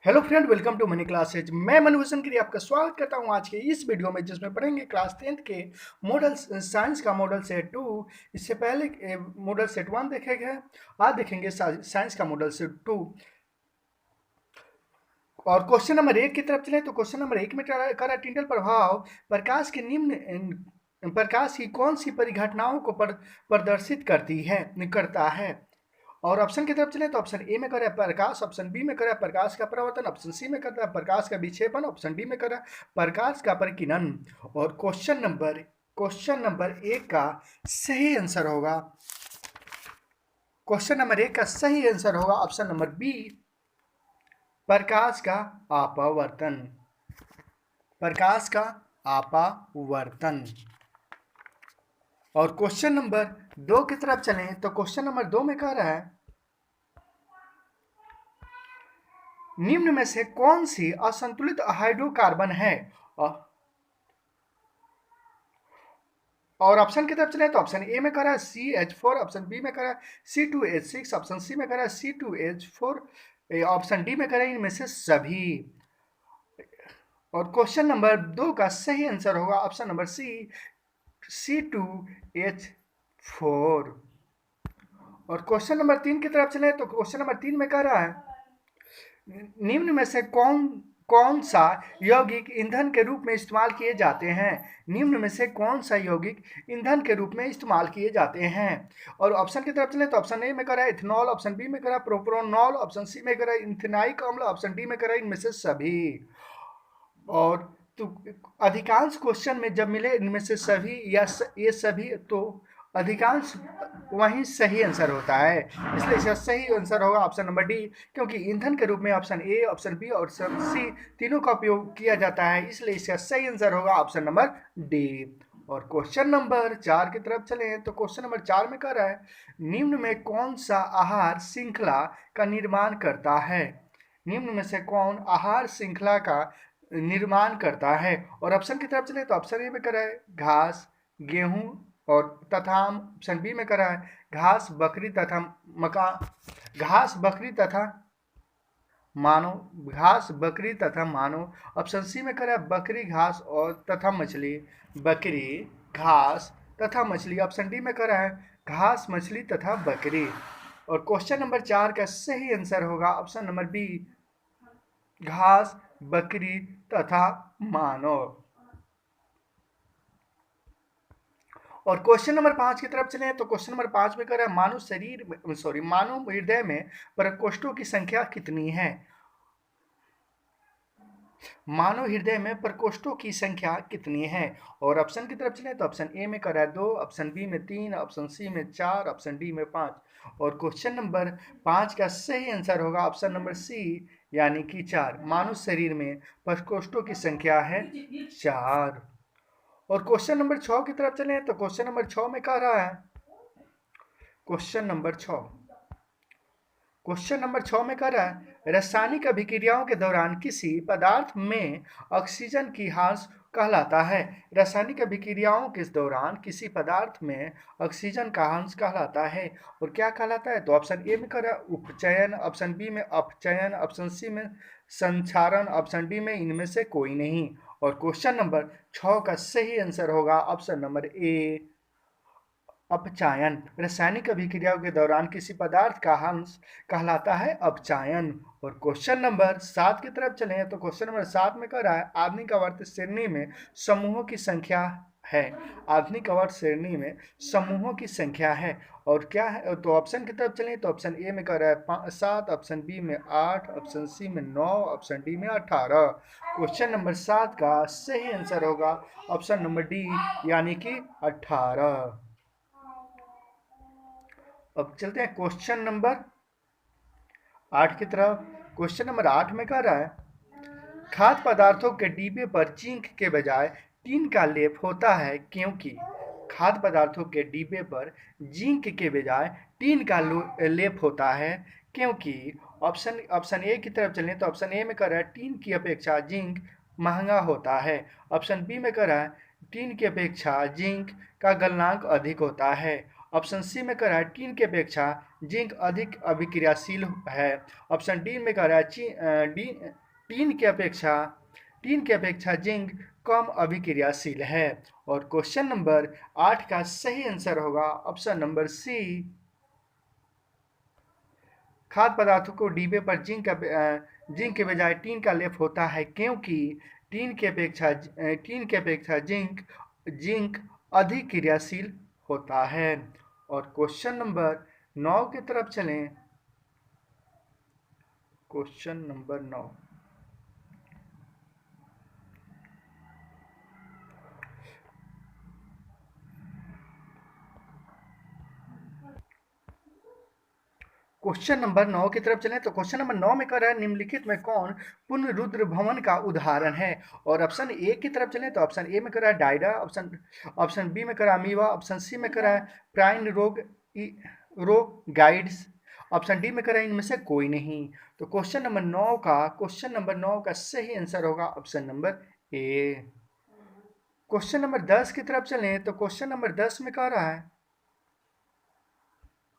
Hello friend, welcome to money classes. मैं मनभूषण गिरी आपका स्वागत करता हूं आज के इस वीडियो में, जिसमें पढ़ेंगे क्लास 10th के मॉडल साइंस का मॉडल सेट 2। इससे पहले मॉडल सेट 1 देखेंगे, आज देखेंगे साइंस का मॉडल सेट 2। और क्वेश्चन नंबर 1 की तरफ चले तो क्वेश्चन नंबर 1 में करा टिंडल प्रभाव प्रकाश के निम्न प्रकाश की कौन सी परिघटनाओं को प्रदर्शित करता है। और ऑप्शन की तरफ चले तो ऑप्शन ए में कर रहा है प्रकाश, ऑप्शन बी में कर रहा है प्रकाश का परावर्तन, ऑप्शन सी में करता है प्रकाश का विक्षेपण, ऑप्शन डी में कर रहा है प्रकाश का परिकिरण। और क्वेश्चन नंबर एक का सही आंसर होगा, क्वेश्चन नंबर एक का सही आंसर होगा ऑप्शन नंबर बी, प्रकाश का अपवर्तन। प्रकाश का अपवर्तन। और क्वेश्चन नंबर 2 की तरफ चलें तो क्वेश्चन नंबर 2 में कह रहा है निम्न में से कौन सी असंतुलित हाइड्रोकार्बन है। और ऑप्शन की तरफ चले तो ऑप्शन ए में करा है CH4, ऑप्शन बी में करा है C2H6, ऑप्शन सी में करा है C2H4, ऑप्शन डी में करा है इनमें से सभी। और क्वेश्चन नंबर 2 का सही आंसर होगा ऑप्शन नंबर सी, C2H4। और क्वेश्चन नंबर 3 की तरफ चले तो क्वेश्चन नंबर 3 में कह रहा है निम्न में से कौन सा यौगिक ईंधन के रूप में इस्तेमाल किए जाते हैं। निम्न में से कौन सा यौगिक ईंधन के रूप में इस्तेमाल किए जाते हैं। और ऑप्शन की तरफ चले तो ऑप्शन ए में करा है इथेनॉल, ऑप्शन बी में करा प्रोपोनॉल, ऑप्शन सी में करा इथेनाइक अम्ल, ऑप्शन डी में करा इनमें से सभी। और तो अधिकांश क्वेश्चन में जब मिले इनमें से सभी या ये सभी, तो अधिकांश वहीं सही आंसर होता है, इसलिए इसका सही आंसर होगा ऑप्शन नंबर डी, क्योंकि ईंधन के रूप में ऑप्शन ए, ऑप्शन बी और ऑप्शन सी तीनों का उपयोग किया जाता है, इसलिए इसका सही आंसर होगा ऑप्शन नंबर डी। और क्वेश्चन नंबर 4 की तरफ चले तो क्वेश्चन नंबर 4 में कह रहा है निम्न में कौन सा आहार श्रृंखला का निर्माण करता है। निम्न में से कौन आहार श्रृंखला का निर्माण करता है। और ऑप्शन की तरफ चले तो ऑप्शन ए में कह रहा है घास, गेहूं और तथा ऑप्शन बी में करा है घास, बकरी तथा घास, बकरी तथा मानव, घास, बकरी तथा मानव। ऑप्शन सी में करा है बकरी, घास और तथा मछली, बकरी, घास तथा मछली। ऑप्शन डी में करा है घास, मछली तथा बकरी। और क्वेश्चन नंबर 4 का सही आंसर होगा ऑप्शन नंबर बी, घास, बकरी तथा मानव। और क्वेश्चन नंबर 5 की तरफ चले तो क्वेश्चन नंबर 5 में कह रहा है मानव हृदय में प्रकोष्ठों की संख्या कितनी है। मानव हृदय में प्रकोष्ठों की संख्या कितनी है। और ऑप्शन की तरफ चले तो ऑप्शन ए में कह रहा है 2, ऑप्शन बी में 3, ऑप्शन सी में 4, ऑप्शन डी में 5। और क्वेश्चन नंबर 5 का सही आंसर होगा ऑप्शन नंबर सी, यानी कि 4। मानव शरीर में प्रकोष्ठों की संख्या है 4। और क्वेश्चन नंबर 6 की तरफ चले तो क्वेश्चन नंबर 6 में कह रहा है क्वेश्चन नंबर 6 में कह रहा है रासायनिक अभिक्रियाओं के दौरान किसी पदार्थ में ऑक्सीजन की ह्रास कहलाता है। रासायनिक अभिक्रियाओं के दौरान किसी पदार्थ में ऑक्सीजन का ह्रास कहलाता है। और क्या कहलाता है तो ऑप्शन ए में कह रहा है उपचयन, ऑप्शन बी में अपचयन, ऑप्शन सी में संक्षारण, ऑप्शन डी में इनमें से कोई नहीं। और क्वेश्चन नंबर 6 का सही आंसर होगा ऑप्शन नंबर ए, अपचायन। रासायनिक अभिक्रियाओं के दौरान किसी पदार्थ का ह्रास कहलाता है अपचायन। और क्वेश्चन नंबर 7 की तरफ चले तो क्वेश्चन नंबर 7 में कह रहा है आधुनिक आवर्त श्रेणी में समूहों की संख्या है। आधुनिक आवर्त श्रेणी में समूहों की संख्या है। और क्या है तो ऑप्शन की तरफ चलें तो ऑप्शन ए में कह रहा है 7, ऑप्शन बी में 8, ऑप्शन सी में 9, ऑप्शन डी में 18। क्वेश्चन नंबर 7 का सही आंसर होगा ऑप्शन नंबर डी, यानी कि 18। अब चलते हैं क्वेश्चन नंबर 8 की तरफ। क्वेश्चन नंबर 8 में कह रहा है खाद्य पदार्थों के डिब्बे पर जिंक के बजाय टीन का लेप होता है क्योंकि। खाद्य पदार्थों के डिब्बे पर जिंक के बजाय टीन का लेप होता है क्योंकि। ऑप्शन ए की तरफ चलें तो ऑप्शन ए में कह रहा है टीन की अपेक्षा जिंक महंगा होता है। ऑप्शन बी में कह रहा है टीन की अपेक्षा जिंक का गलनांक अधिक होता है। ऑप्शन सी में कह रहा है टीन की अपेक्षा जिंक अधिक अभिक्रियाशील है। ऑप्शन डी में कह रहा है टीन के अपेक्षा जिंक कम अभिक्रियाशील है। और क्वेश्चन नंबर 8 का सही आंसर होगा ऑप्शन नंबर सी। खाद्य पदार्थों को डिब्बे पर जिंक के बजाय टीन का लेप होता है क्योंकि टीन के अपेक्षा जिंक अधिक क्रियाशील होता है। और क्वेश्चन नंबर 9 की तरफ चलें। क्वेश्चन नंबर 9, क्वेश्चन नंबर 9 की तरफ चलें तो क्वेश्चन नंबर 9 में कह रहा है निम्नलिखित में कौन पुनरुद्र भवन का उदाहरण है। और ऑप्शन ए की तरफ चलें तो ऑप्शन ए में कह रहा है डायरा, ऑप्शन बी में कह रहा है अमीबा, ऑप्शन सी में कह रहा है प्राइन रोग गाइड्स, ऑप्शन डी में कह रहा है इनमें से कोई नहीं। तो क्वेश्चन नंबर 9 का सही आंसर होगा ऑप्शन नंबर ए। क्वेश्चन नंबर 10 की तरफ चलें तो क्वेश्चन नंबर 10 में कह रहा है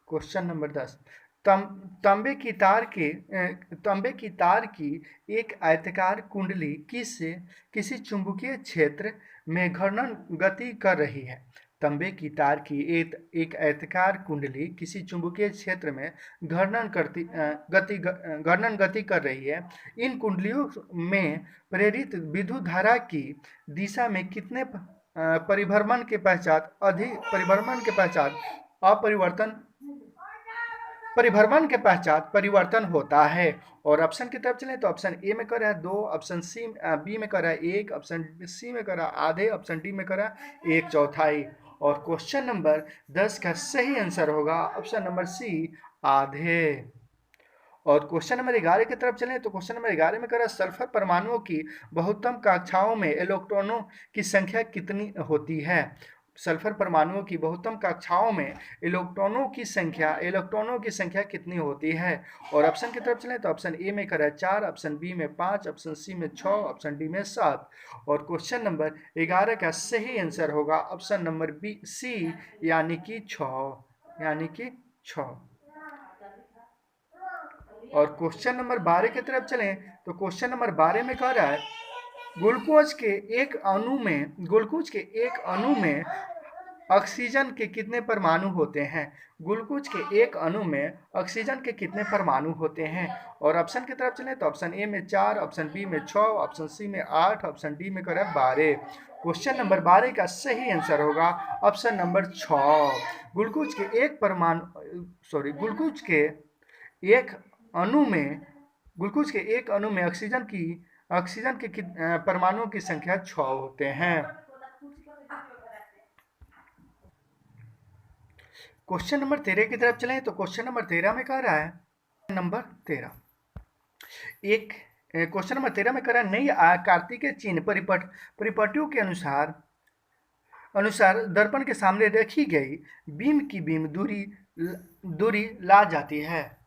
क्वेश्चन नंबर 10 तांबे की तार की एक आयताकार कुंडली किसी चुंबकीय क्षेत्र में घर्षण गति कर रही है। तांबे की तार की एक आयताकार कुंडली किसी चुंबकीय क्षेत्र में घर्षण गति कर रही है। इन कुंडलियों में प्रेरित विद्युत धारा की दिशा में कितने परिभ्रमण के पश्चात परिवर्तन होता है। और ऑप्शन की तरफ चलें तो ऑप्शन ए में कर रहा है 2, ऑप्शन सी बी में कर रहा है 1, ऑप्शन सी में कर रहा है आधे, ऑप्शन डी में कर रहा है 1/4। और क्वेश्चन नंबर 10 का सही आंसर होगा ऑप्शन नंबर सी, आधे। और क्वेश्चन नंबर 11 की तरफ चलें तो क्वेश्चन नंबर 11 में कह रहा है सल्फर परमाणुओं की बहुतम कक्षाओं में इलेक्ट्रॉनों की संख्या कितनी होती है। सल्फर परमाणुओं की बहुतम कक्षाओं में इलेक्ट्रॉनों की संख्या कितनी होती है। और ऑप्शन की तरफ चलें तो ऑप्शन ए में कह रहा है 4, ऑप्शन बी में 5, ऑप्शन सी में 6, ऑप्शन डी में 7। और क्वेश्चन नंबर 11 का सही आंसर होगा ऑप्शन नंबर बी सी, यानी कि 6। और क्वेश्चन नंबर 12 की तरफ चलें तो क्वेश्चन नंबर 12 में कह रहा है ग्लूकोज के एक अणु में ऑक्सीजन के कितने परमाणु होते हैं। ग्लूकोज के एक अणु में ऑक्सीजन के कितने परमाणु होते हैं। और ऑप्शन की तरफ चलें तो ऑप्शन ए में 4, ऑप्शन बी में 6, ऑप्शन सी में 8, ऑप्शन डी में करें 12। क्वेश्चन नंबर 12 का सही आंसर होगा ऑप्शन नंबर 6। ग्लूकोज के एक अणु में ऑक्सीजन के परमाणुओं की संख्या 6 होते हैं। क्वेश्चन नंबर 13 की तरफ चलें तो क्वेश्चन नंबर 13 में कह रहा है क्वेश्चन नंबर 13 में कह रहा है नई कार्तिक चिन्ह परिपटियों के अनुसार दर्पण के सामने रखी गई बीम की दूरी ला जाती है।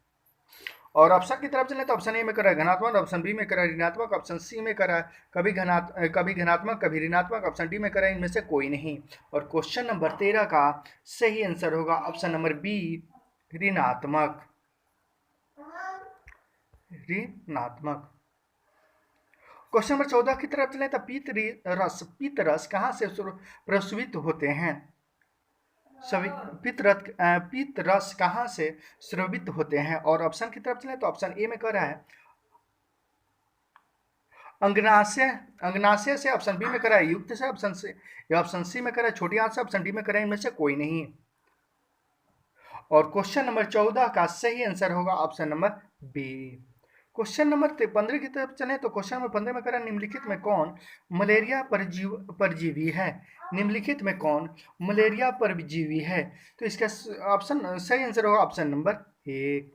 और ऑप्शन की तरफ चले तो ऑप्शन ए में करा घनात्मक, ऑप्शन बी में करा ऋणात्मक, ऑप्शन सी में करा कभी घनात्मक कभी ऋणात्मक, ऑप्शन डी में करा इनमें से कोई नहीं। और क्वेश्चन नंबर 13 का सही आंसर होगा ऑप्शन नंबर बी, ऋणात्मक। क्वेश्चन नंबर 14 की तरफ चले तो पीत रस कहाँ से प्रस्रावित होते हैं। पीत रस कहाँ से स्रावित होते हैं। और ऑप्शन की तरफ चले तो ऑप्शन ए में कह रहा है अंगनाशय से, ऑप्शन बी में कह रहा है युक्त से, ऑप्शन सी में कह रहा है छोटी आंत से, ऑप्शन डी में कह रहा है इनमें से कोई नहीं। और क्वेश्चन नंबर 14 का सही आंसर होगा option number B. Question number 15 की तरफ चले तो क्वेश्चन नंबर 15 में कह रहा है निम्नलिखित में कौन मलेरिया परजीवी है। निम्नलिखित में कौन मलेरिया परजीवी है। तो इसका ऑप्शन सही आंसर होगा ऑप्शन नंबर 1।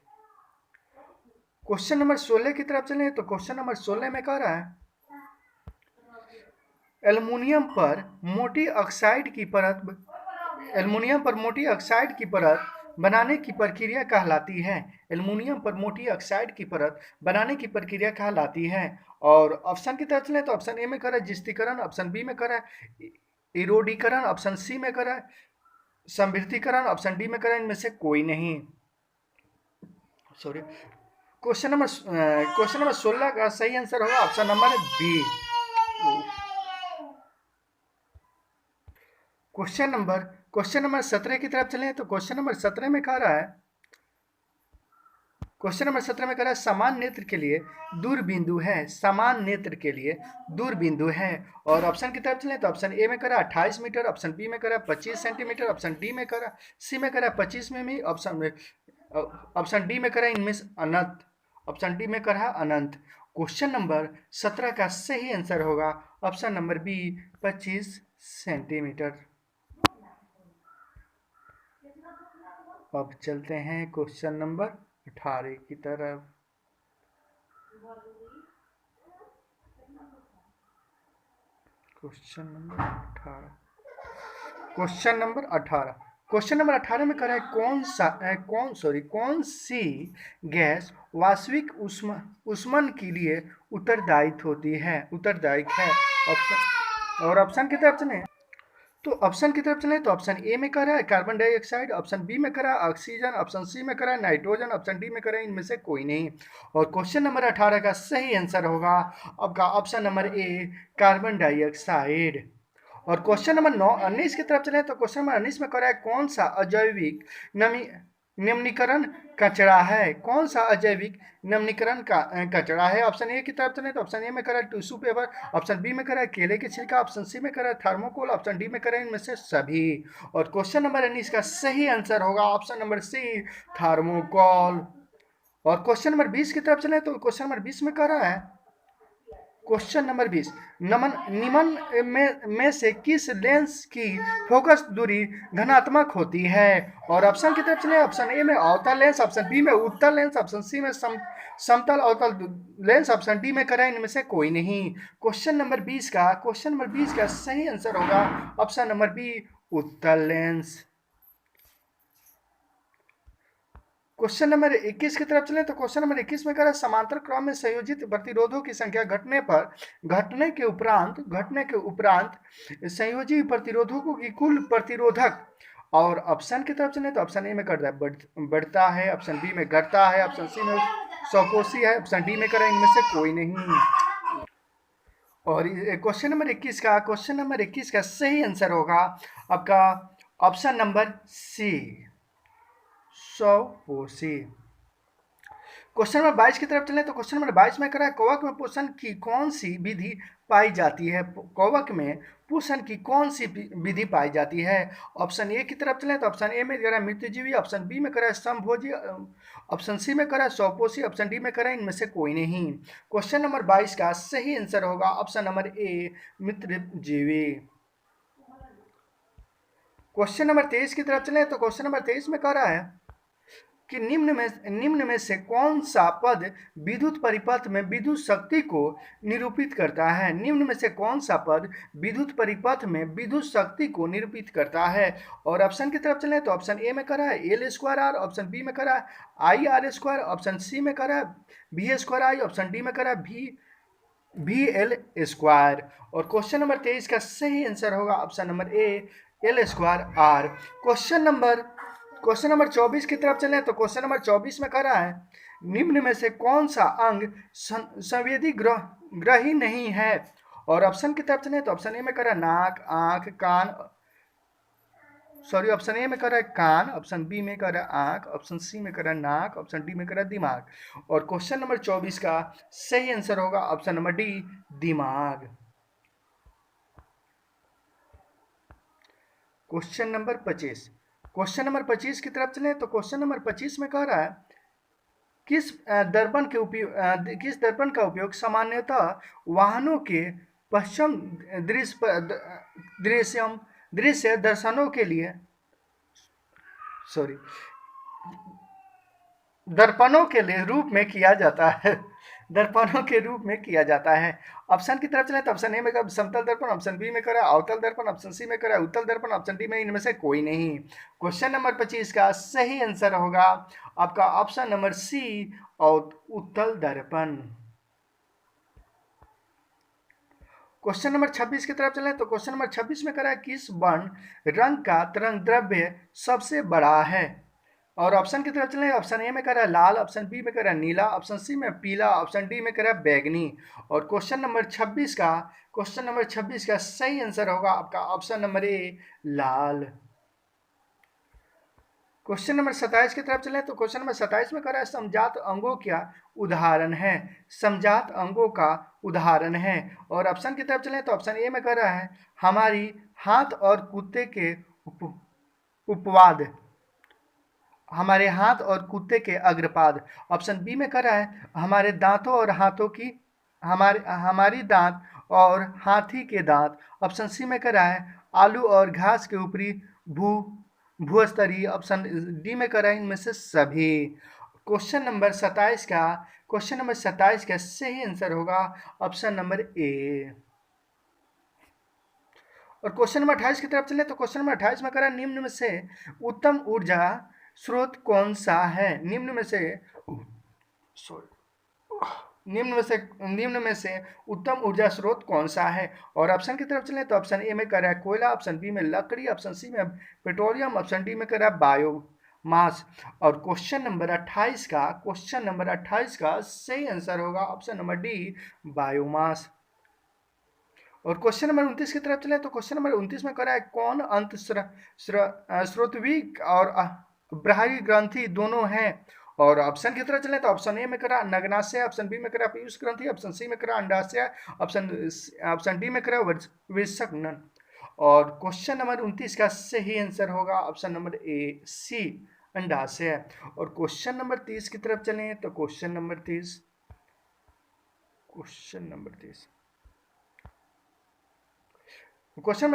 क्वेश्चन नंबर 16 की तरफ चले तो क्वेश्चन नंबर 16 में कह रहा है एल्युमिनियम पर मोटी ऑक्साइड की परत बनाने की प्रक्रिया कहलाती है। एल्युमिनियम पर मोटी ऑक्साइड की परत बनाने की प्रक्रिया कहलाती है। और ऑप्शन की तरफ चले तो ऑप्शन ए में कह रहा है जिस्तीकरण, ऑप्शन बी में कह रहा है इरोडीकरण, ऑप्शन सी में कह रहा है समृद्धीकरण, ऑप्शन डी में कह रहा है इनमें से कोई नहीं। सॉरी, क्वेश्चन नंबर 16 का सही आंसर होगा option number B. Question number 17 की तरफ चलें तो क्वेश्चन नंबर 17 में कह रहा है, समान नेत्र के लिए दूर बिंदु है, समान नेत्र के लिए दूर बिंदु है। और ऑप्शन की तरफ चले तो ऑप्शन ए में करा 28 मीटर, ऑप्शन बी में करा 25 सेंटीमीटर, ऑप्शन डी में करा, सी में करा 25 में, ऑप्शन डी में करा इनमें अनंत, ऑप्शन डी में करा अनंत। क्वेश्चन नंबर 17 का सही आंसर होगा ऑप्शन नंबर बी 25 सेंटीमीटर। अब चलते हैं क्वेश्चन नंबर 18 की तरफ। क्वेश्चन नंबर 18 में कह रहा है कौन सी गैस वास्तविक ऊष्मन के लिए उत्तरदायी है। ऑप्शन और ऑप्शन की तरफ चले तो ऑप्शन की तरफ चले तो ऑप्शन ए में कह रहा है कार्बन डाइऑक्साइड, ऑप्शन बी में कह रहा है ऑक्सीजन, ऑप्शन सी में कह रहा है नाइट्रोजन, ऑप्शन डी में कह रहा है इनमें से कोई नहीं। और क्वेश्चन नंबर 18 का सही आंसर होगा आपका ऑप्शन नंबर ए कार्बन डाइऑक्साइड। और क्वेश्चन नंबर 19 की तरफ चले तो क्वेश्चन नंबर 19 में कह रहा है कौन सा अजैविक निम्नीकरण कचरा है, कौन सा अजैविक निम्नीकरण का कचरा है। ऑप्शन ए की तरफ चले तो ऑप्शन ए में करा टिश्यू पेपर, ऑप्शन बी में करा केले के छिलका, ऑप्शन सी में करा थर्मोकोल, ऑप्शन डी में करा इनमें से सभी। और क्वेश्चन नंबर 19 का सही आंसर होगा ऑप्शन नंबर सी थर्मोकोल। और क्वेश्चन नंबर 20 की तरफ चले तो क्वेश्चन नंबर 20 में कह रहा है क्वेश्चन नंबर 20 निम्न में से किस लेंस की फोकस दूरी धनात्मक होती है। और ऑप्शन की तरफ चले ऑप्शन ए में अवतल लेंस, ऑप्शन बी में उत्तल लेंस, ऑप्शन सी में समतल अवतल लेंस, ऑप्शन डी में करा इनमें से कोई नहीं। क्वेश्चन नंबर 20 का सही आंसर होगा ऑप्शन नंबर बी उत्तल लेंस। क्वेश्चन नंबर 21 की तरफ चलें तो क्वेश्चन नंबर 21 में कह रहा है समांतर क्रम में संयोजित प्रतिरोधों की संख्या घटने के उपरांत संयोजी प्रतिरोधकों की कुल प्रतिरोधक। और ऑप्शन की तरफ चलें तो ऑप्शन ए में कर रहा है बढ़ता है, ऑप्शन बी में घटता है, ऑप्शन सी में सौकोसी है, ऑप्शन डी में कर रहा है इनमें से कोई नहीं। और क्वेश्चन नंबर 21 का सही आंसर होगा आपका ऑप्शन नंबर सी सौकोसी। क्वेश्चन नंबर 22 की तरफ चलें तो क्वेश्चन नंबर 22 में कह रहा है कवक में पोषण की कौन सी विधि पाई जाती है, कवक में पोषण की कौन सी विधि पाई जाती है। ऑप्शन ए की तरफ चलें तो ऑप्शन ए में कह रहा है मृत्युजीवी, ऑप्शन बी में कह रहा है समभोजी, ऑप्शन सी में कह रहा है स्वपोषी, ऑप्शन डी में कह रहा है इनमें से कोई नहीं। क्वेश्चन नंबर 22 का सही आंसर होगा ऑप्शन नंबर ए मित्रजीवी। क्वेश्चन नंबर 23 की तरफ चलें तो क्वेश्चन नंबर 23 में कह रहा है कि निम्न में से कौन सा पद विद्युत परिपथ में विद्युत शक्ति को निरूपित करता है। निम्न में से कौन सा पद विद्युत परिपथ में विद्युत शक्ति को निरूपित करता है। और ऑप्शन की तरफ चलें तो ऑप्शन ए में कह रहा है L square R, option B में कह रहा है I R square, option C में कह रहा है B square I, option D में कह रहा है भी एल स्क्वायर। और क्वेश्चन नंबर 23 का सही आंसर होगा option number A L square R. Question number 24 की तरफ चलें तो क्वेश्चन नंबर 24 में कह रहा है निम्न में से कौन सा अंग संवेदी ग्रही नहीं है। और ऑप्शन की तरफ चलें तो ऑप्शन ए में कह रहा है नाक, आंख, कान, ऑप्शन ए में कह रहा है कान, ऑप्शन बी में कह रहा है आंख, ऑप्शन सी में कह रहा है नाक, ऑप्शन डी में कह रहा है दिमाग। और क्वेश्चन नंबर 24 का सही आंसर होगा ऑप्शन नंबर डी दिमाग। क्वेश्चन नंबर 25 की तरफ चलें तो क्वेश्चन नंबर 25 में कह रहा है किस दर्पण का उपयोग सामान्यतः वाहनों के पश्चिम दृश्य दर्शनों के लिए दर्पणों के लिए रूप में किया जाता है, दर्पणों के रूप में किया जाता है। ऑप्शन की तरफ चले तो ऑप्शन ए में कहा समतल दर्पण, ऑप्शन बी में करा अवतल दर्पण, ऑप्शन सी में करा उत्तल दर्पण, ऑप्शन डी में इनमें से कोई नहीं। क्वेश्चन नंबर 25 का सही आंसर होगा आपका ऑप्शन नंबर सी और उत्तल दर्पण। क्वेश्चन नंबर 26 की तरफ चले तो क्वेश्चन नंबर 26 में करा किस वर्ण रंग का तरंग द्रव्य सबसे बड़ा है। और ऑप्शन की तरफ चलें, ऑप्शन ए में कह रहा है लाल, ऑप्शन बी में कह रहा है नीला, ऑप्शन सी में पीला, ऑप्शन डी में कह रहा है बैगनी। और क्वेश्चन नंबर 26 का सही आंसर होगा आपका ऑप्शन नंबर ए लाल। क्वेश्चन नंबर 27 की तरफ चलें तो क्वेश्चन नंबर 27 में कह रहा है समजात अंगों क्या उदाहरण है, समजात अंगों का उदाहरण है। और ऑप्शन की तरफ चलें तो ऑप्शन ए में कह रहा है हमारी हाथ और कुत्ते के उपवाद, हमारे हाथ और कुत्ते के अग्रपाद। ऑप्शन बी में कह रहा है हमारे दांतों और हाथों की, हमारी दांत और हाथी के दांत। ऑप्शन सी में कह रहा है आलू और घास के ऊपरी भू भूस्तरीय। ऑप्शन डी में कह रहा है इनमें से सभी। क्वेश्चन नंबर 27 का सही आंसर होगा ऑप्शन नंबर ए। और क्वेश्चन नंबर 28 की तरफ चले तो क्वेश्चन नंबर 28 में कह रहा है निम्न में से उत्तम ऊर्जा स्रोत कौन सा है, निम्न में से उत्तम ऊर्जा स्रोत कौन सा है। और ऑप्शन की तरफ चलें तो ऑप्शन ए में कह रहा है कोयला, ऑप्शन बी में लकड़ी, ऑप्शन सी में पेट्रोलियम, ऑप्शन डी में कह रहा है बायोमास। और क्वेश्चन नंबर 28 का सही आंसर होगा ऑप्शन नंबर डी बायोमास। और क्वेश्चन नंबर 29 की तरफ चले तो क्वेश्चन नंबर 29 में कह रहा है कौन अंत श्रोतविक और ब्राह्यी ग्रंथि दोनों हैं। और ऑप्शन की तरफ चले तो ऑप्शन ए में करा नग्नाशय, ऑप्शन बी में करा पीयूष ग्रंथि, ऑप्शन सी में करा अंडाशय, ऑप्शन डी में करा विषकनन। और क्वेश्चन नंबर 29 का सही आंसर होगा ऑप्शन नंबर ए सी अंडाशय। और क्वेश्चन नंबर 30 की तरफ चलें तो क्वेश्चन नंबर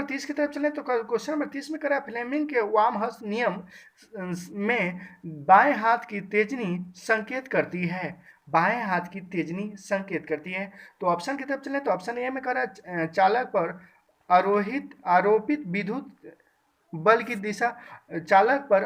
30 की तरफ चलें तो क्वेश्चन नंबर 30 में करा फ्लेमिंग के वामहस्त नियम में बाएं हाथ की तेजनी संकेत करती है, बाएं हाथ की तेजनी संकेत करती है। तो ऑप्शन की तरफ चलें तो ऑप्शन ए में करा चालक पर आरोपित विद्युत बल की दिशा, चालक पर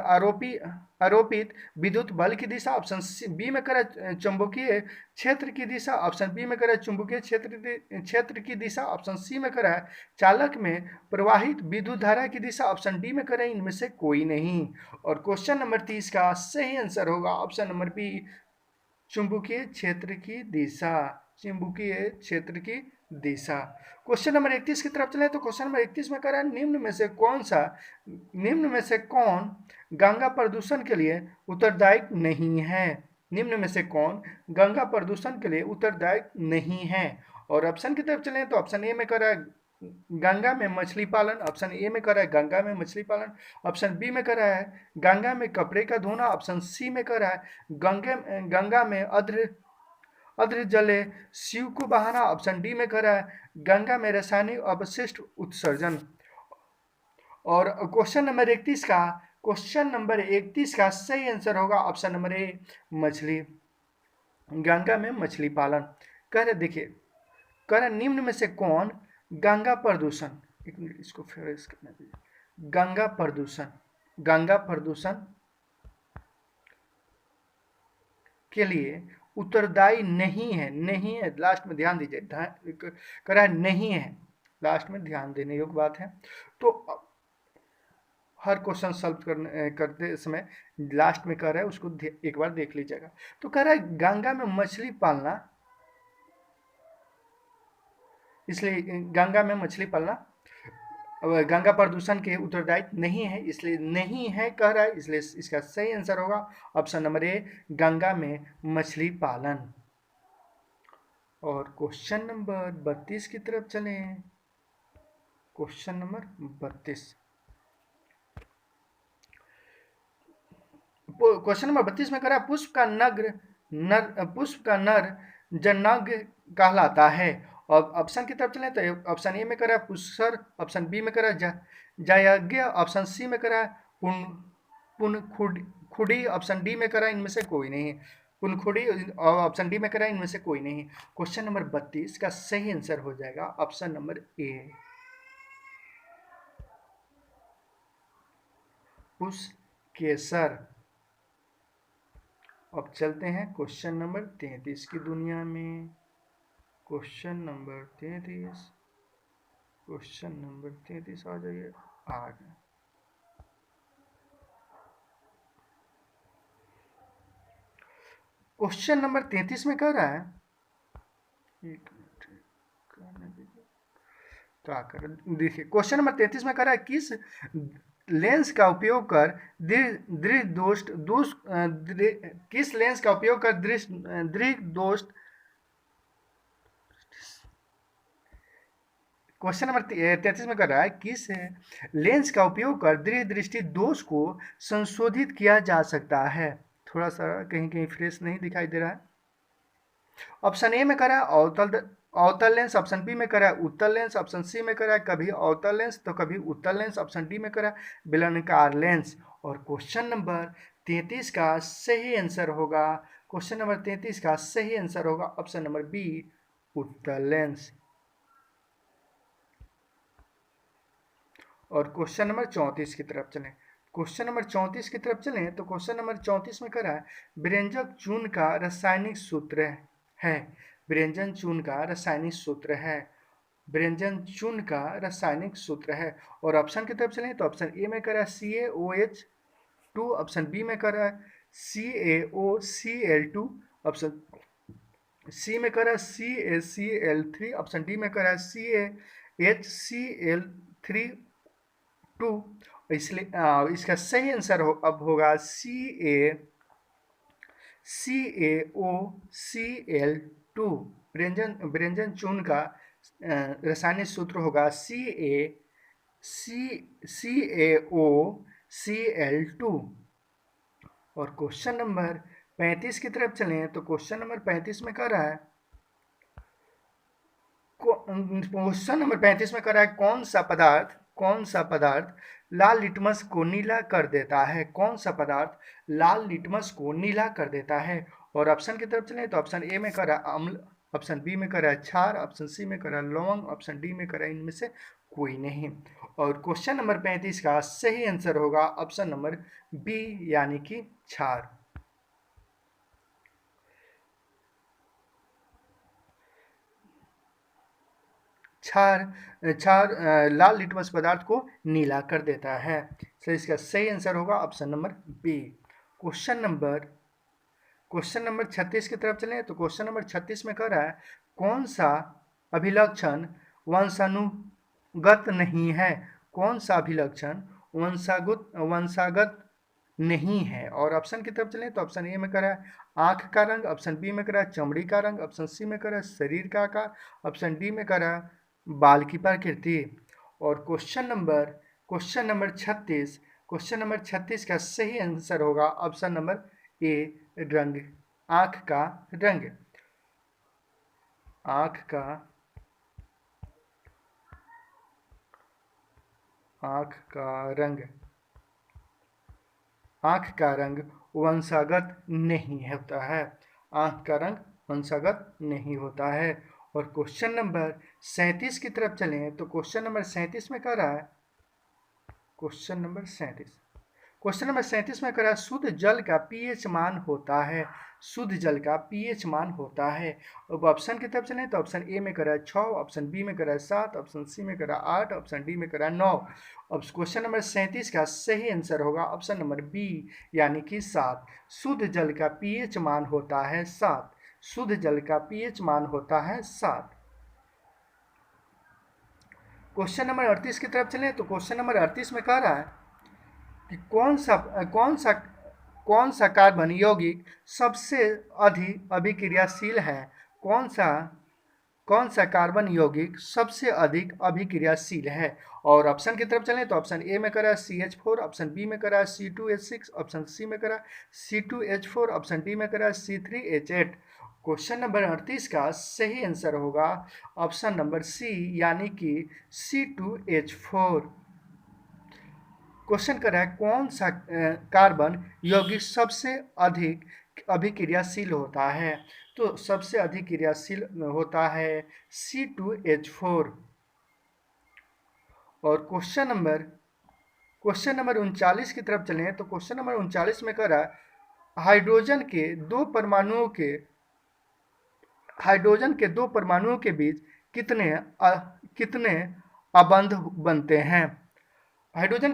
आरोपित विद्युत बल की दिशा। ऑप्शन बी में करा चुंबकीय क्षेत्र की दिशा, ऑप्शन बी में करा चुंबकीय क्षेत्र की दिशा, ऑप्शन सी में करा चालक में प्रवाहित विद्युत धारा की दिशा, ऑप्शन डी में करा इनमें से कोई नहीं। और क्वेश्चन नंबर 30 का सही आंसर होगा ऑप्शन नंबर बी चुंबकीय क्षेत्र की दिशा, चुंबकीय क्षेत्र की दिशा। क्वेश्चन नंबर 31 की तरफ चले तो क्वेश्चन नंबर 31 में कह रहा है निम्न में से कौन गंगा प्रदूषण के लिए उत्तरदायी नहीं है, निम्न में से कौन गंगा प्रदूषण के लिए उत्तरदायी नहीं है। और ऑप्शन की तरफ चले तो ऑप्शन ए में कह रहा है गंगा में मछली पालन, ऑप्शन ए में कह रहा है गंगा में मछली पालन, ऑप्शन बी में कह रहा है गंगा में कपड़े का धोना, ऑप्शन सी में कह रहा है गंगा में अद्र जले शिव को बहाना, ऑप्शन डी में कह रहा है गंगा में रासायनिक अवशिष्ट उत्सर्जन। और क्वेश्चन नंबर 31 का सही आंसर होगा ऑप्शन नंबर ए मछली, गंगा में मछली पालन। कह रहे देखिए, कह रहे निम्न में से कौन गंगा प्रदूषण, एक मिनट इसको फ्रेश करना चाहिए, गंगा प्रदूषण के लिए उत्तरदायी नहीं है, लास्ट में ध्यान दीजिए, कह रहा है नहीं है, लास्ट में ध्यान देने योग्य बात है। तो हर क्वेश्चन सॉल्व करते समय लास्ट में कह रहा है उसको एक बार देख लीजिएगा। तो कह रहा है गंगा में मछली पालना, इसलिए गंगा में मछली पालना गंगा प्रदूषण के उत्तरदायी नहीं है, इसलिए नहीं है कह रहा है, इसलिए इसका सही आंसर होगा ऑप्शन नंबर ए गंगा में मछली पालन। और क्वेश्चन नंबर 32 की तरफ चलें, क्वेश्चन नंबर 32 में कह रहा पुष्प का नर जननांग कहलाता है। और ऑप्शन की तरफ चलें तो ऑप्शन ए में कह रहा है पुष्कर, ऑप्शन बी में कह रहा है जायज्ञ, ऑप्शन सी में कह रहा है पुनखुड़ी, ऑप्शन डी में कह रहा है इनमें से कोई नहीं, पुनखुड़ी, और ऑप्शन डी में कह रहा है इनमें से कोई नहीं। क्वेश्चन नंबर 32 का सही आंसर हो जाएगा ऑप्शन नंबर ए पुष्केसर। अब चलते हैं क्वेश्चन नंबर 33 की दुनिया में। क्वेश्चन नंबर 33 आ जाइए, आ गए। क्वेश्चन नंबर 33 में कह रहा है, एक मिनट क्या कर, देखिए क्वेश्चन नंबर 33 में कह रहा है किस लेंस का उपयोग कर दृढ़ दोस्त किस लेंस का उपयोग कर दृढ़ दोस्त, क्वेश्चन नंबर 33 में कर रहा है किस लेंस का उपयोग कर दृढ़ दृष्टि दोष को संशोधित किया जा सकता है। थोड़ा सा कहीं कहीं फ्रेश नहीं दिखाई दे रहा है। ऑप्शन ए में कर रहा है अवतल लेंस, ऑप्शन बी में कर रहा है उत्तल लेंस, ऑप्शन सी में कर रहा है कभी अवतल लेंस तो कभी उत्तल लेंस, ऑप्शन डी में कर रहा है बेलनाकार लेंस। और क्वेश्चन नंबर 33 का सही आंसर होगा, क्वेश्चन नंबर 33 का सही आंसर होगा ऑप्शन नंबर बी, उत्तल लेंस। और क्वेश्चन नंबर 34 की तरफ चलें, क्वेश्चन नंबर 34 की तरफ चलें तो क्वेश्चन नंबर 34 में करा है व्यंजक चूर्ण का रासायनिक सूत्र है, व्यंजन चूर्ण का रासायनिक सूत्र है, व्यंजन चूर्ण का रासायनिक सूत्र है। और ऑप्शन की तरफ चलें तो ऑप्शन ए में करा CaOH2, ऑप्शन बी में करा CaOCl2, ऑप्शन सी में करा CaCl3, ऑप्शन डी में करा CaHCl3 इसलिए इसका सही आंसर अब होगा CaOCl2। व्यंजन चूर्ण का रासायनिक सूत्र होगा CaOCl2। और क्वेश्चन नंबर 35 की तरफ चलें तो क्वेश्चन नंबर 35 में कह रहा है, क्वेश्चन नंबर 35 में कह रहा है कौन सा पदार्थ लाल लिटमस को नीला कर देता है, कौन सा पदार्थ लाल लिटमस को नीला कर देता है। और ऑप्शन की तरफ चलें तो ऑप्शन ए में कह रहा है अम्ल, ऑप्शन बी में कह रहा है क्षार, ऑप्शन सी में कह रहा है लवंग, ऑप्शन डी में कह रहा है इनमें से कोई नहीं। और क्वेश्चन नंबर 35 का सही आंसर होगा ऑप्शन नंबर बी यानी कि क्षार। क्षार लाल लिटमस पदार्थ को नीला कर देता है। तो इसका सही आंसर होगा option number B. Question number 36 की तरफ चलें तो क्वेश्चन नंबर 36 में कह रहा है कौन सा अभिलक्षण वंशानुगत नहीं है, कौन सा अभिलक्षण वंशागत नहीं है। और ऑप्शन की तरफ चलें तो ऑप्शन ए में कह रहा है आंख का रंग, ऑप्शन बी में कह रहा है चमड़ी का रंग, ऑप्शन सी में कह रहा है शरीर का आकार, ऑप्शन डी में कह रहा है बाल की प्रकृति। और क्वेश्चन नंबर 36 का सही आंसर होगा ऑप्शन नंबर ए, रंग, आंख का रंग, आंख का रंग वंशागत नहीं होता है, आंख का रंग वंशागत नहीं होता है। और क्वेश्चन नंबर 37 की तरफ चलें तो क्वेश्चन नंबर 37 में कह रहा है, क्वेश्चन नंबर 37 में कह रहा है शुद्ध जल का पीएच मान होता है, शुद्ध जल का पीएच मान होता है। अब ऑप्शन की तरफ चलें तो ऑप्शन ए में कह रहा है 6, ऑप्शन बी में कह रहा है 7, ऑप्शन सी में कह रहा है 8, ऑप्शन डी में कह रहा है 9। अब क्वेश्चन नंबर 37 का सही आंसर होगा ऑप्शन नंबर बी यानी कि 7। शुद्ध जल का पीएच मान होता है 7, शुद्ध जल का पीएच मान होता है 7। क्वेश्चन नंबर 38 की तरफ चलें तो क्वेश्चन नंबर 38 में कह रहा है कि कौन सा कार्बन यौगिक सबसे अधिक अभिक्रियाशील है, कौन सा कार्बन यौगिक सबसे अधिक अभिक्रियाशील है। और ऑप्शन की तरफ चलें तो ऑप्शन ए में करा CH4, ऑप्शन बी में करा C2H6, ऑप्शन सी में करा C2H4, ऑप्शन डी में करा C3H8। क्वेश्चन नंबर 38 का सही आंसर होगा ऑप्शन नंबर सी यानी कि C2H4। क्वेश्चन कर रहा है कौन सा कार्बन यौगिक सबसे अधिक अभिक्रियाशील होता है, तो सबसे अधिक क्रियाशील होता है C2H4। और क्वेश्चन नंबर 39 की तरफ चलें तो क्वेश्चन नंबर 39 में कह रहा है हाइड्रोजन के दो परमाणुओं के बीच कितने अबंध बनते हैं, हाइड्रोजन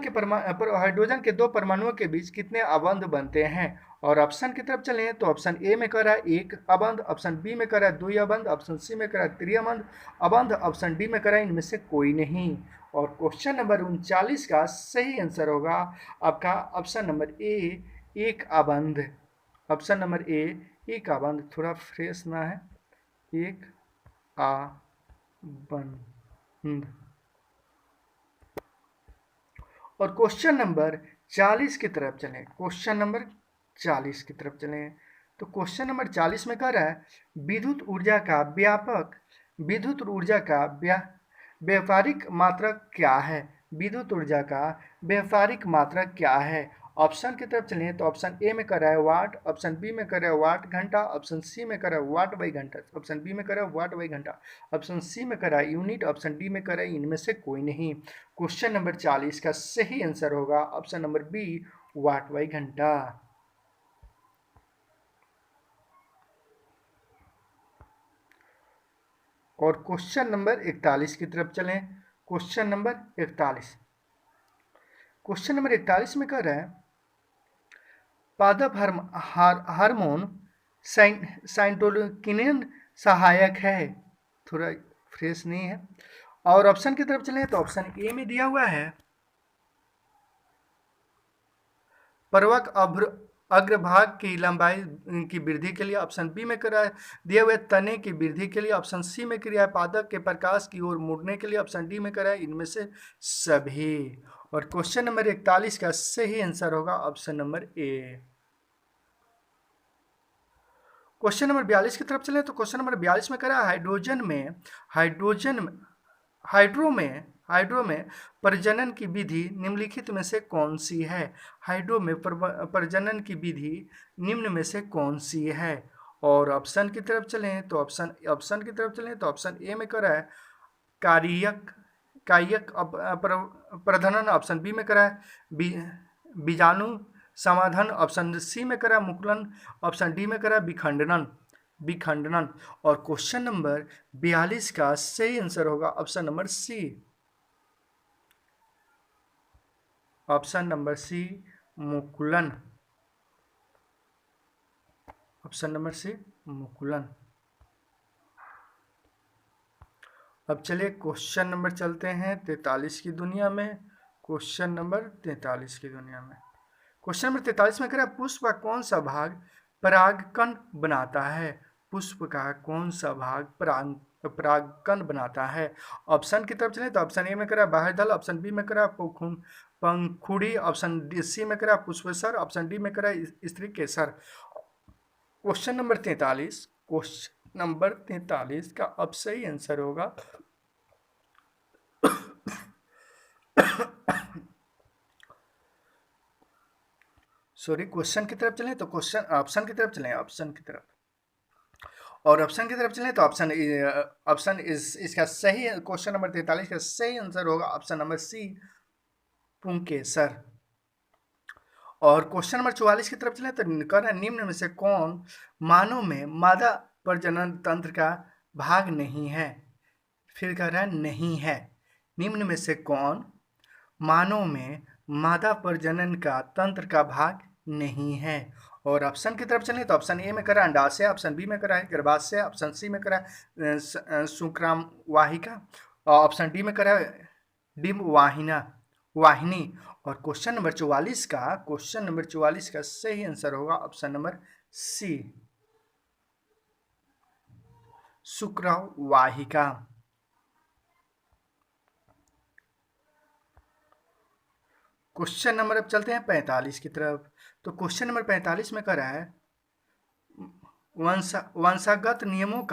के दो परमाणुओं के बीच कितने अबंध बनते हैं। और ऑप्शन की तरफ चलें तो ऑप्शन ए में कह रहा है एक अबंध, ऑप्शन बी में कह रहा है दुई अबंध, ऑप्शन सी में कह रहा है त्रिअबंध अबंध, ऑप्शन डी में कह रहा है इनमें से कोई नहीं। और क्वेश्चन नंबर 39 का सही आंसर होगा आपका ऑप्शन नंबर ए एक अबंध। ऑप्शन नंबर ए एक अबंध, थोड़ा फ्रेश ना है, एक अबंध। और क्वेश्चन नंबर 40 की तरफ चलें, क्वेश्चन नंबर 40 की तरफ चलें तो क्वेश्चन नंबर 40 में कह रहा है विद्युत ऊर्जा का व्यापारिक मात्रक क्या है? विद्युत ऊर्जा का व्यापारिक मात्रक क्या है? ऑप्शन की तरफ चलें तो ऑप्शन ए में कर रहा है वाट, ऑप्शन बी में कर रहा है वाट घंटा, ऑप्शन सी में कर रहा है वाट बाई घंटा, ऑप्शन बी में कर रहा है वाट बाई घंटा, ऑप्शन सी में कर रहा है यूनिट, ऑप्शन डी में कर रहा है इनमें से कोई नहीं। क्वेश्चन नंबर 40 का सही आंसर होगा option number B watt by घंटा। और क्वेश्चन नंबर 41 की तरफ चलें, क्वेश्चन नंबर 41, क्वेश्चन नंबर 41 में कह रहा है पादप हार्मोन साइटोकिनिन सहायक है, थोड़ा फ्रेश नहीं है। और ऑप्शन की तरफ चलें तो ऑप्शन ए में दिया हुआ है पर्वक अग्रभाग की लंबाई की वृद्धि के लिए, ऑप्शन बी में करा दिए हुए तने की वृद्धि के लिए, ऑप्शन सी में क्रिया पादप के प्रकाश की ओर मुड़ने के लिए, ऑप्शन डी में करा इनमें से सभी। और क्वेश्चन नंबर 41 का सही आंसर होगा ऑप्शन नंबर ए। क्वेश्चन नंबर 42 की तरफ चले तो क्वेश्चन नंबर 42 में करा हाइड्रो में प्रजनन की विधि निम्नलिखित में से कौन सी है? हाइड्रो में प्रजनन की विधि निम्न में से कौन सी है? और ऑप्शन की तरफ चलें तो ऑप्शन ए में करा है कायिक प्रजनन, ऑप्शन बी में करा है बीजाणु समाधान, ऑप्शन सी में करा मुकुलन, ऑप्शन डी में करा विखंडन। और क्वेश्चन नंबर 42 का सही आंसर होगा option number C, option number C मुकुलन, ऑप्शन नंबर सी मुकुलन। अब चलिए क्वेश्चन नंबर चलते हैं 43 की दुनिया में, क्वेश्चन नंबर 43 की दुनिया में। क्वेश्चन नंबर 43 में कह रहा है पुष्प का कौन सा भाग परागकण बनाता है? पुष्प का कौन सा भाग परागकण बनाता है? ऑप्शन की तरफ चले तो ऑप्शन ए में कह रहा है बाह्यदल, ऑप्शन बी में कह रहा है पंखुड़ी, ऑप्शन सी में कह रहा है पुष्पेसर, ऑप्शन डी में कह रहा है स्त्री केसर। क्वेश्चन नंबर 43 का अब सही आंसर होगा सॉरी, क्वेश्चन की तरफ चलें तो ऑप्शन की तरफ चलें, और ऑप्शन की तरफ चलें तो इसका सही क्वेश्चन नंबर 43 का सही आंसर होगा ऑप्शन नंबर सी पुंकेसर। और क्वेश्चन नंबर 44 की तरफ चलें तो निम्न में से कौन मानव में मादा प्रजनन तंत्र का भाग नहीं है? फिर कह रहा है नहीं है, निम्न में से कौन मानव में मादा प्रजनन का तंत्र का भाग नहीं है? और ऑप्शन की तरफ चलें तो ऑप्शन ए में करा अंडाशय, ऑप्शन बी में करा है गर्भाशय, ऑप्शन सी में करा शुक्राम वाहिका, ऑप्शन डी में करा डिम वाहिनी। और क्वेश्चन नंबर 44 का सही आंसर होगा ऑप्शन नंबर सी शुक्रवाहिका। क्वेश्चन नंबर अब चलते हैं 45 की तरफ। तो क्वेश्चन नंबर 45 में कह रहा है वंशागत नियमों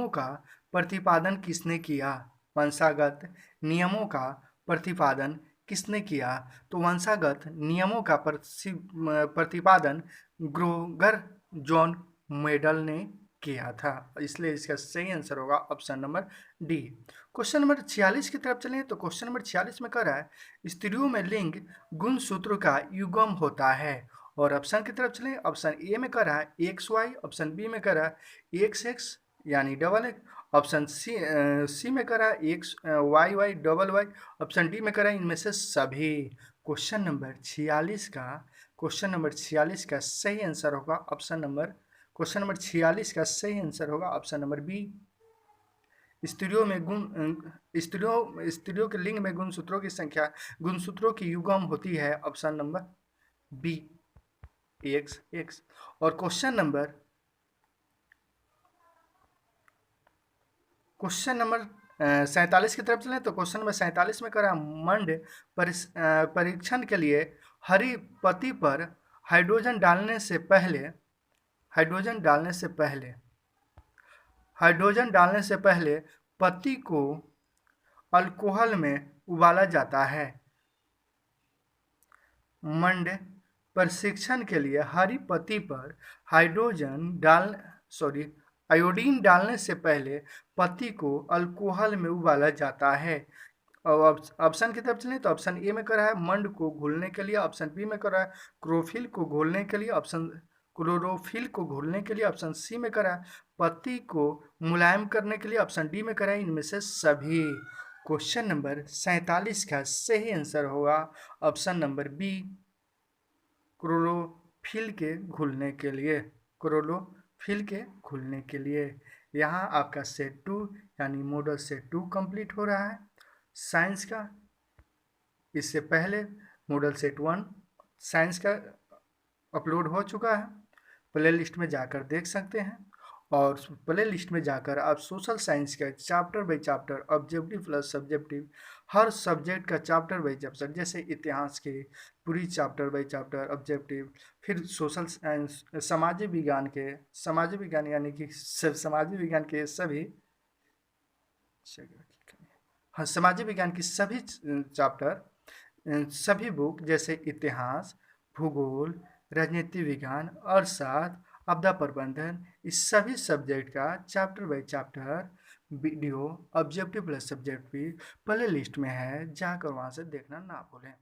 का प्रतिपादन किसने किया? वंशागत नियमों का प्रतिपादन किसने किया? तो वंशागत नियमों का प्रतिपादन ग्रोगर जॉन मेडल ने किया था, इसलिए इसका सही आंसर होगा option number D. Question number 46 की तरफ चलें तो क्वेश्चन नंबर 46 में कह रहा है स्त्रियों में लिंग गुणसूत्र का युग्म होता है। और ऑप्शन की तरफ चलें, ऑप्शन ए में कह रहा है XY, ऑप्शन बी में कह रहा है XX यानी XX, ऑप्शन सी में कह रहा है XY double Y, option D में कह रहा है इनमें से सभी। क्वेश्चन नंबर 46 का क्वेश्चन नंबर 46 का सही आंसर होगा ऑप्शन नंबर क्वेश्चन नंबर 46 का सही आंसर होगा ऑप्शन नंबर बी। स्त्रियों के लिंग में गुणसूत्रों की संख्या गुणसूत्रों की युग्म होती है, option number B X X. और क्वेश्चन नंबर 47 की तरफ चलें तो क्वेश्चन नंबर 47 में करा मंड परीक्षण के लिए हरी पत्ती पर हाइड्रोजन डालने से पहले हाइड्रोजन डालने से पहले हाइड्रोजन डालने से पहले पत्ती को अल्कोहल में उबाला जाता है। मंड प्रशिक्षण के लिए हरी पत्ती पर आयोडीन डालने से पहले पत्ती को अल्कोहल में उबाला जाता है। और ऑप्शन की तरफ चलें तो ऑप्शन ए में कर रहा है मंड को घोलने के लिए, ऑप्शन बी में कर रहा है क्लोरोफिल को घोलने के लिए, ऑप्शन सी में कर रहा है पत्ती को मुलायम करने के लिए, ऑप्शन डी में कर रहा है इनमें से सभी। क्वेश्चन नंबर 47 का सही आंसर होगा ऑप्शन नंबर बी, क्लोरोफिल के घुलने के लिए। यहाँ आपका सेट 2 यानी मॉडल सेट 2 कंप्लीट हो रहा है साइंस का। इससे पहले मॉडल सेट 1 साइंस का अपलोड हो चुका है, प्ले लिस्ट में जाकर देख सकते हैं। और प्ले लिस्ट में जाकर आप सोशल साइंस का chapter by chapter, objective plus subjective, her subject का चैप्टर बाई चैप्टर, जैसे इतिहास के पूरी चैप्टर बाई चैप्टर ऑब्जेक्टिव, फिर सोशल साइंस सामाजिक विज्ञान यानी कि सामाजिक विज्ञान के सभी सामाजिक विज्ञान की सभी चैप्टर, सभी बुक जैसे इतिहास, भूगोल, राजनीति विज्ञान, अर्थशास्त्र, आपदा प्रबंधन, इस सभी सब्जेक्ट का chapter by chapter video objective plus subjective play list में है, जाकर वहाँ से देखना ना भूलें।